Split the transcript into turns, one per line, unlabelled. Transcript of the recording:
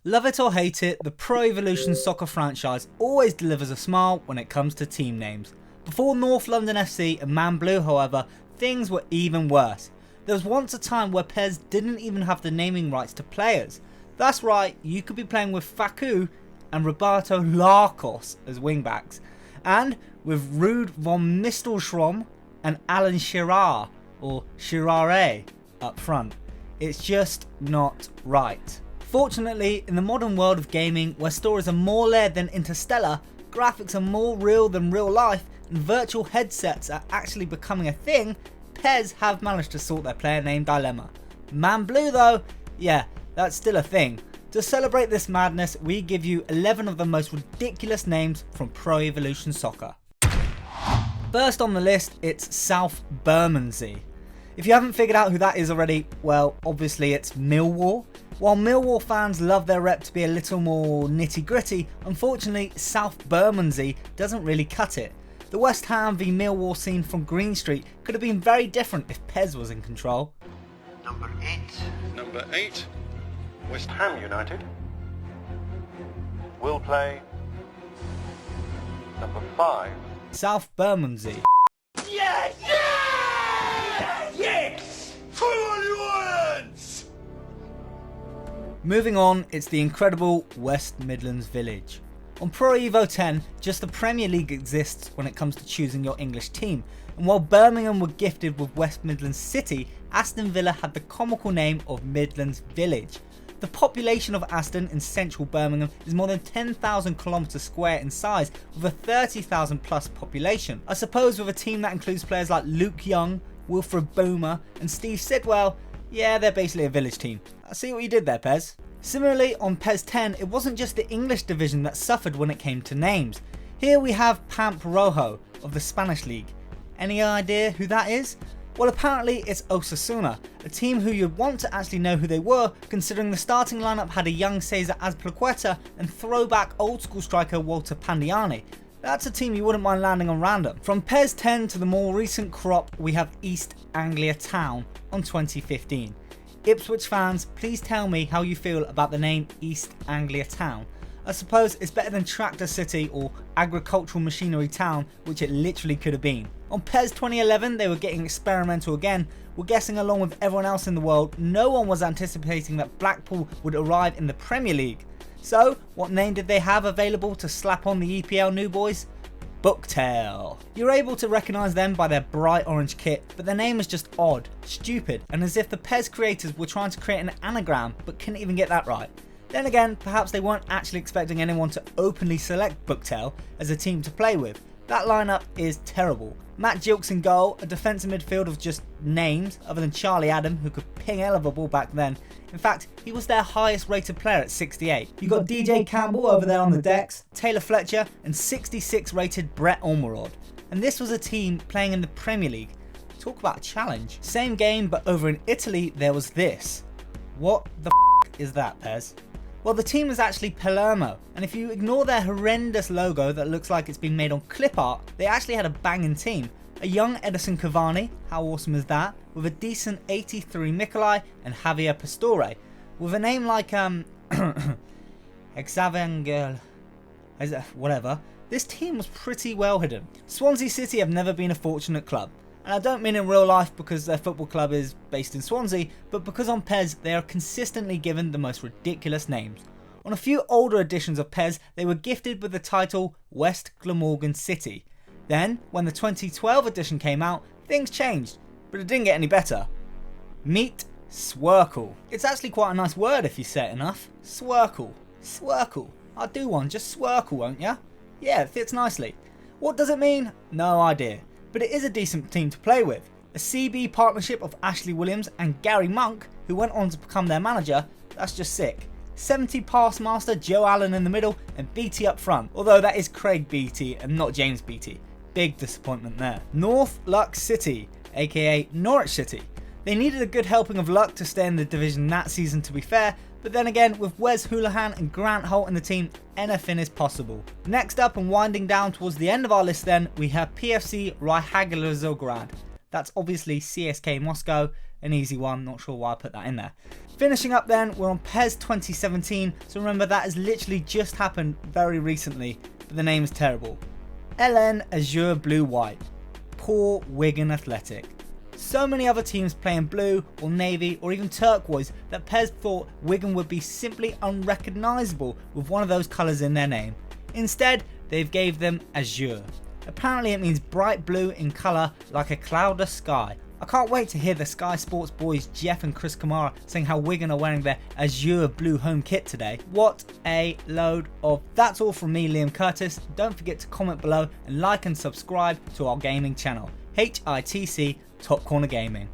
Love it or hate it, the Pro Evolution Soccer franchise always delivers a smile when it comes to team names. Before North London FC and Man Blue, however, things were even worse. There was once a time where PES didn't even have the naming rights to players. That's right, you could be playing with Facu and Roberto Larcos as wingbacks, and with Ruud von Mistelstrom and Alan Shearer, or Shearer, up front. It's just not right. Fortunately, in the modern world of gaming, where stories are more layered than Interstellar, graphics are more real than real life, and virtual headsets are actually becoming a thing, PES have managed to sort their player name dilemma. Man Blue though, yeah, that's still a thing. To celebrate this madness, we give you 11 of the most ridiculous names from Pro Evolution Soccer. First on the list, it's South Bermondsey. If you haven't figured out who that is already, well, obviously it's Millwall. While Millwall fans love their rep to be a little more nitty gritty, unfortunately South Bermondsey doesn't really cut it. The West Ham v Millwall scene from Green Street could have been very different if PES was in control.
Number 8.
Number 8.
West Ham United. Will play. Number 5.
South Bermondsey.
Yeah! Yeah! Yes! Fluence!
Moving on, it's the incredible West Midlands Village. On Pro Evo 10, just the Premier League exists when it comes to choosing your English team, and while Birmingham were gifted with West Midlands City, Aston Villa had the comical name of Midlands Village. The population of Aston in central Birmingham is more than 10,000 kilometres square in size, with a 30,000 plus population. I suppose with a team that includes players like Luke Young, Wilfred Boomer and Steve Sidwell, yeah, they're basically a village team. I see what you did there, PES. Similarly, on PES 10, it wasn't just the English division that suffered when it came to names. Here we have Pamp Rojo of the Spanish League. Any idea who that is? Well, apparently it's Osasuna, a team who you'd want to actually know who they were, considering the starting lineup had a young Cesar Azpilicueta and throwback old school striker Walter Pandiani. That's a team you wouldn't mind landing on random. From PES 10 to the more recent crop, we have East Anglia Town on 2015. Ipswich fans, please tell me how you feel about the name East Anglia Town. I suppose it's better than Tractor City or Agricultural Machinery Town, which it literally could have been. On PES 2011, they were getting experimental again. We're guessing along with everyone else in the world, no one was anticipating that Blackpool would arrive in the Premier League. So, what name did they have available to slap on the EPL new boys? Bucktail. You're able to recognise them by their bright orange kit, but their name is just odd, stupid, and as if the PES creators were trying to create an anagram but couldn't even get that right. Then again, perhaps they weren't actually expecting anyone to openly select Bucktail as a team to play with. That lineup is terrible. Matt Gilks in goal, a defensive midfield of just names other than Charlie Adam, who could ping hell of a ball back then. In fact, he was their highest rated player at 68. You got DJ Campbell over there on the decks, Taylor Fletcher and 66 rated Brett Ormerod. And this was a team playing in the Premier League. Talk about a challenge. Same game, but over in Italy there was this. What the is that, PES? Well, the team was actually Palermo, and if you ignore their horrendous logo that looks like it's been made on clip art, they actually had a banging team. A young Edison Cavani, how awesome is that, with a decent 83 Mikolai and Javier Pastore. With a name like Hexavangel, whatever, this team was pretty well hidden. Swansea City have never been a fortunate club. And I don't mean in real life because their football club is based in Swansea, but because on PES they are consistently given the most ridiculous names. On a few older editions of PES, they were gifted with the title West Glamorgan City. Then, when the 2012 edition came out, things changed, but it didn't get any better. Meet Swirkle. It's actually quite a nice word if you say it enough. Swirkle. Swirkle. I'll do one, just swirkle, won't ya? Yeah, it fits nicely. What does it mean? No idea. But it is a decent team to play with. A CB partnership of Ashley Williams and Gary Monk, who went on to become their manager, that's just sick. 70 pass master Joe Allen in the middle and Beattie up front, although that is Craig Beattie and not James Beattie. Big disappointment there. North Luck City, aka Norwich City. They needed a good helping of luck to stay in the division that season, to be fair, but then again, with Wes Houlihan and Grant Holt in the team, anything is possible. Next up, and winding down towards the end of our list then, we have PFC Ryhagelozograd. That's obviously CSK Moscow, an easy one, not sure why I put that in there. Finishing up then, we're on PES 2017, so remember that has literally just happened very recently, but the name is terrible. LN Azure Blue White. Poor Wigan Athletic. So many other teams playing blue or navy or even turquoise that PES thought Wigan would be simply unrecognisable with one of those colours in their name. Instead, they've gave them azure. Apparently it means bright blue in colour like a cloudless sky. I can't wait to hear the Sky Sports boys Jeff and Chris Kamara saying how Wigan are wearing their azure blue home kit today. What a load of... That's all from me, Liam Curtis. Don't forget to comment below and like and subscribe to our gaming channel, HITC Top Corner Gaming.